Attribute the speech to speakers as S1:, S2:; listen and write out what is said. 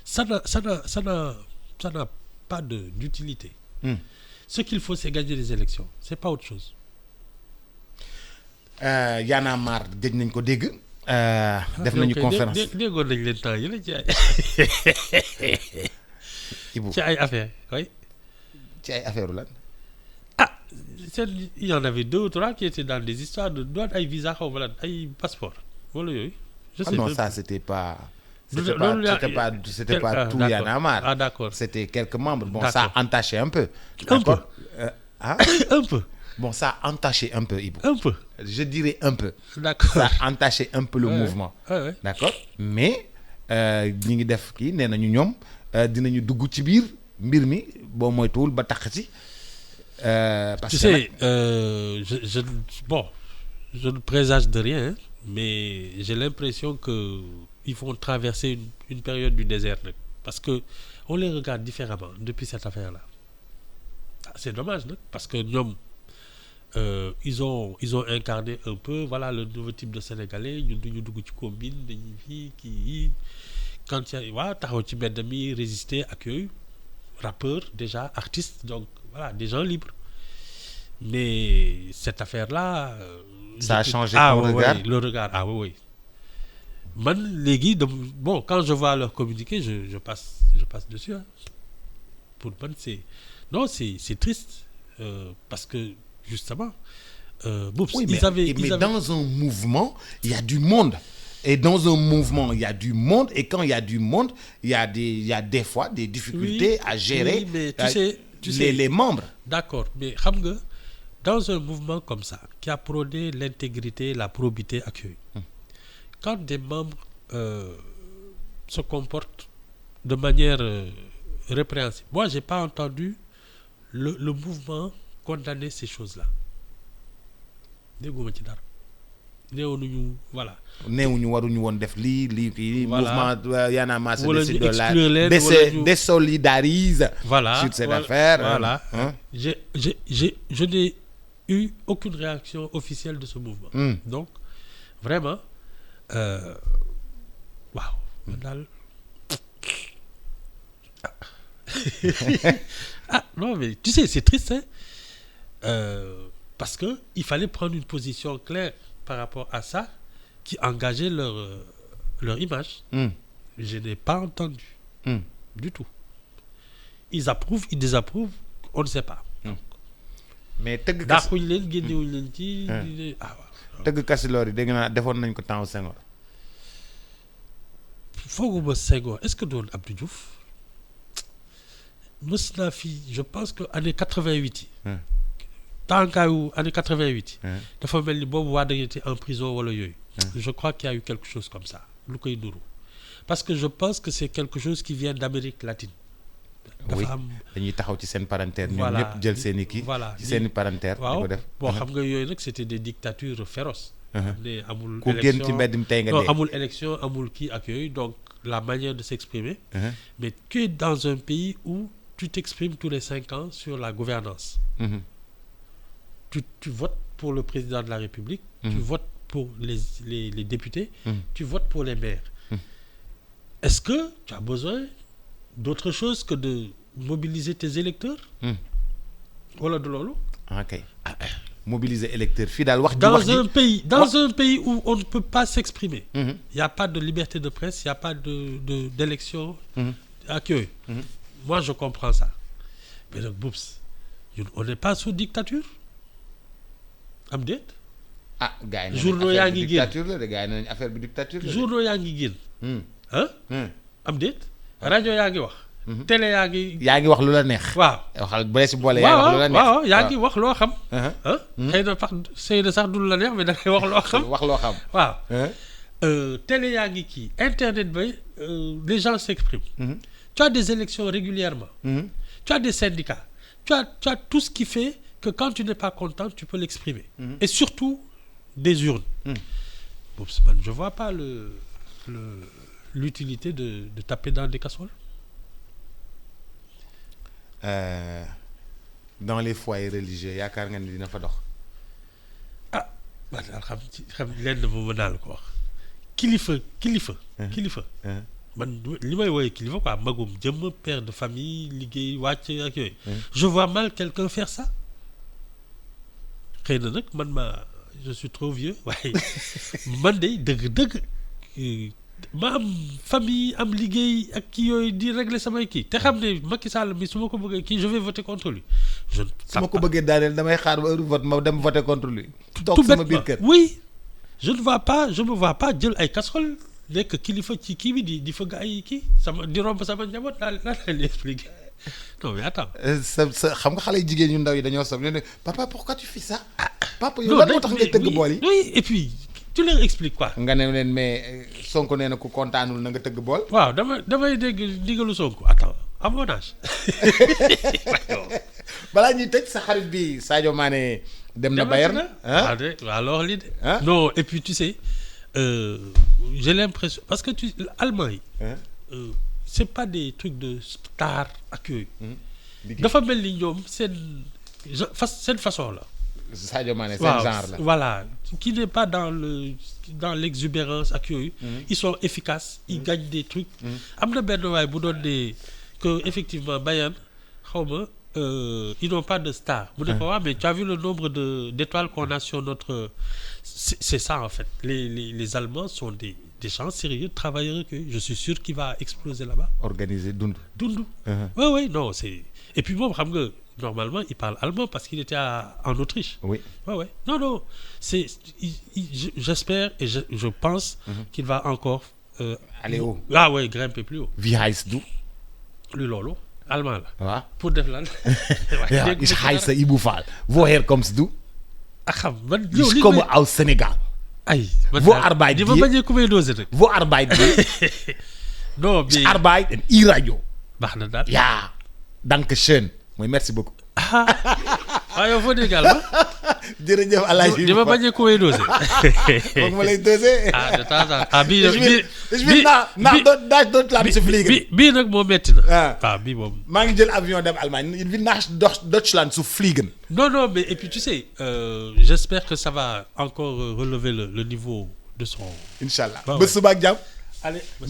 S1: ça n'a pas d'utilité. Ce qu'il faut, c'est gagner les élections. C'est pas autre chose.
S2: Y'en a marre gëj nañ ko dégg. def nañu conférence
S1: déggoon nañ leen temps yi la ci ay.
S2: Ibou
S1: ci ay affaire oui.
S2: ci ay affaire lan.
S1: Il y en avait 2 ou 3 qui étaient dans des histoires de douane ay visa xaw ma lan ay passeport wala yooyu. je sais
S2: non
S1: même.
S2: ça c'était pas tout
S1: d'accord.
S2: Y'en a marre.
S1: Ah d'accord.
S2: C'était quelques membres. Bon,
S1: D'accord.
S2: ça a entaché un peu.
S1: Un peu. Un peu.
S2: Bon, ça a entaché un peu, Ibou.
S1: Un peu.
S2: Je dirais un peu.
S1: D'accord.
S2: Ça a entaché un peu le mouvement.
S1: Ouais.
S2: D'accord. Mais ñi ngi def kii nee nañu ñoom dinañu dugg ci biir mbir mi boo moytuwul ba tax ci. Parce
S1: Tu
S2: que
S1: sais, je ne présage de rien, hein, mais j'ai l'impression que ils vont traverser une période du désert, parce que on les regarde différemment depuis cette affaire-là. C'est dommage, non? Parce que ñoom ils ont incarné un peu, voilà, le nouveau type de Sénégalais. Ñun duñu dugg ci combine dañuy fii kii quand il y a waaw taxaw ci mbedd mi résister ak yooyu rappeurs déjà artistes, donc voilà, des gens libres. Mais cette affaire-là
S2: ça a changé ton regard.
S1: Oui, le regard. Ah oui. Man léegi bon, quand je vois leur communiqué, je passe dessus, hein. Pour man c'est triste, parce que justement
S2: oui, mais dans un mouvement, il y a du monde. Et dans un mouvement, il y a du monde. Et quand il y a du monde, il y a des fois des difficultés à gérer.
S1: Oui, mais tu sais,
S2: les membres.
S1: D'accord, mais xam nga dans un mouvement comme ça qui a prôné l'intégrité, la probité ak yooyu, quand des membres se comportent de manière répréhensible, moi j'ai pas entendu le mouvement condamner ces choses-là. dégguma ci dara néewuñu voilà.
S2: néewuñu waruñu woon def lii.
S1: Voilà.
S2: mouvement Y'en a marre
S1: wala ñu exclure leen wala ñu
S2: désolidarise.
S1: voilà
S2: sur cette affaire.
S1: Voilà.
S2: Hein?
S1: Je n'ai eu aucune réaction officielle de ce mouvement. Donc vraiment waaw man daal non mais tu sais c'est triste, hein, parce que il fallait prendre une position claire par rapport à ça qui engageait leur image. Je n'ai pas entendu du tout. Ils approuvent, ils désapprouvent, on ne sait pas.
S2: mais tëgg
S1: daaxuñ leen génnewuñ leen ci. waaw.
S2: tëgg Kasiloor yi dégg naa defoon nañ ko temps Senghor.
S1: fooguma Senghor est-ce que doon Abdou Diouf mës naa fi je pense que année 88 yi. tànkaayu année 88 yi. dafa mel ni boobu waa dañu été en prison wala yooyu. Je crois qu'il y a eu quelque chose comme ça lu koy nuru parce que je pense que c'est quelque chose qui vient d'Amérique latine.
S2: oui
S1: dafa am
S2: dañuy taxaw ci seen parentère. ñoom
S1: voilà
S2: ñëpp jël seen i kii.
S1: voilà
S2: ci seen i parentère.
S1: waaw
S2: di ko def.
S1: bon xam nga yooyu nag c'était des dictatures féroces. ne amul
S2: ku génn ci mbedd mi tey nga
S1: non
S2: dee.
S1: amul élection amul kii ak yooyu donc la manière de s'exprimer. Mais tu es dans un pays où tu t'exprimes tous les 5 ans sur la gouvernance. Tu votes pour le président de la République. Tu votes pour les députés. Tu votes pour les maires. Est-ce que tu as besoin d'autre chose que de mobiliser tes électeurs? Wala du loolu?
S2: ok mobiliser électeurs fii daal wax ji
S1: Dans un pays où on ne peut pas s'exprimer. Il y a pas de liberté de presse, il y a pas d'élection ak yooyu. Moi je comprends ça. Mais nag Boubs on n'est pas sous dictature. Am déet?
S2: gars yi
S1: journaux yaa ngi génn
S2: dictature la de gars yi nañ affaire bi dictature la.
S1: journaux yaa ngi génn. Am déet? rajo yaa ngi wax. télé yaa ngi
S2: wax lu la neex.
S1: waaw
S2: waxal bu dee si boole yaa ngi wax lu la neex.
S1: waaw yaa ngi wax loo xam. xëy na sax du la neex mais da ngay wax loo xam.
S2: wax loo xam.
S1: waaw. télé yaa ngi kii internet ba les gens s'expriment. Tu as des élections régulièrement. Tu as des syndicats. Tu as tout ce qui fait que quand tu n'es pas content, tu peux l'exprimer. Et surtout des urnes. Bon, je vois pas l'utilité de taper dans des casseroles.
S2: Dans les foyers religieux yaakaar nga ni dina fa dox.
S1: man daal xam lenn moom naa la ko wax. kilifa. man li may woowee kilifa quoi magum jëmm père de famille liggéey wàcc ak yooyu. Je vois mal quelqu'un faire ça. xëy na nag je suis trop vieux waaye man de dëgg ma am famille am liggéey ak kii yooyu di régler samay kii te xam ne Macky Sall mi su ma ko bëggee kii je vais voter contre lui.
S2: su ma ko bëggee daaneel damay xaar ba heure vote ma dem voter contre lui. toog sama biir kër
S1: oui. je me vois pas jël ay casserole nekk kilifa ci kii bi di fëgg ay kii di romb sama njaboot daal laa leen expliquer non mais attends.
S2: xam nga xale jigéen yu ndaw yi dañoo sob ne papa pourquoi tu fais ça. papa yow lan moo tax ngay tëgg bool yi.
S1: oui et puis tu leur expliques quoi.
S2: nga ne leen mais Sonko nee na ku kontaanul na nga tëgg bool.
S1: waaw damay dégg ndigalu Sonko attends à mon âge.
S2: balaa ñuy tëj sa xarit bi Sadio Mané dem na Bayern.
S1: alors lii de. non et puis tu sais j'ai l'impression parce que allemand yi. c'est pas des trucs de star ak yooyu. dafa mel ni ñoom seen façon la.
S2: Sadio Mané seen genre la
S1: voilà qui n'est pas dans l'exubérance ak yooyu. Ils sont efficaces ils gagnent des trucs. am na benn waay bu doon ne que effectivement Bayern xaw ma ils n'ont pas de star. mu ne ko mais tu as vu le nombre d'étoiles qu'on a sur notre. C'est ça en fait les Allemands sont des gens sérieux travailleurs que je suis sûr qu'il va exploser là-bas.
S2: Organiser dund. Oui
S1: non c'est et puis moom xam nga normalement il parle allemand parce qu'il était en Autriche.
S2: Oui.
S1: Ouais non j'espère et je pense qu'il va encore
S2: aller haut.
S1: Grimper plus haut.
S2: Wie heißt du?
S1: Lui loolu allemand la.
S2: waaw
S1: pour def lan.
S2: ja ich heiße Ibou Fall. Woher kommst du?
S1: xam man
S2: ich komme aus Sénégal.
S1: ay
S2: wo arbeit
S1: di ma bañee ku may dosé rek.
S2: wo arbeit bi.
S1: non mais
S2: ich arbeite in E-Radio.
S1: baax na daal.
S2: ja danke schön mooy merci beaucoup.
S1: waaw yow foo dégg allemand.
S2: jërëjëf Alaaji
S1: di ma bañee ku may dosé.
S2: foog ma lay dosé.
S1: de temps en temps bii bii nag moo metti na. bii moom.
S2: maa ngi jël avion dem Allemagne il will nach Deutschland zu fliegen.
S1: non mais et puis tu sais j'espère que ça va encore relever le niveau de son.
S2: Inch'Allah ba suba ak jàmm.
S1: Allez.
S2: Merci.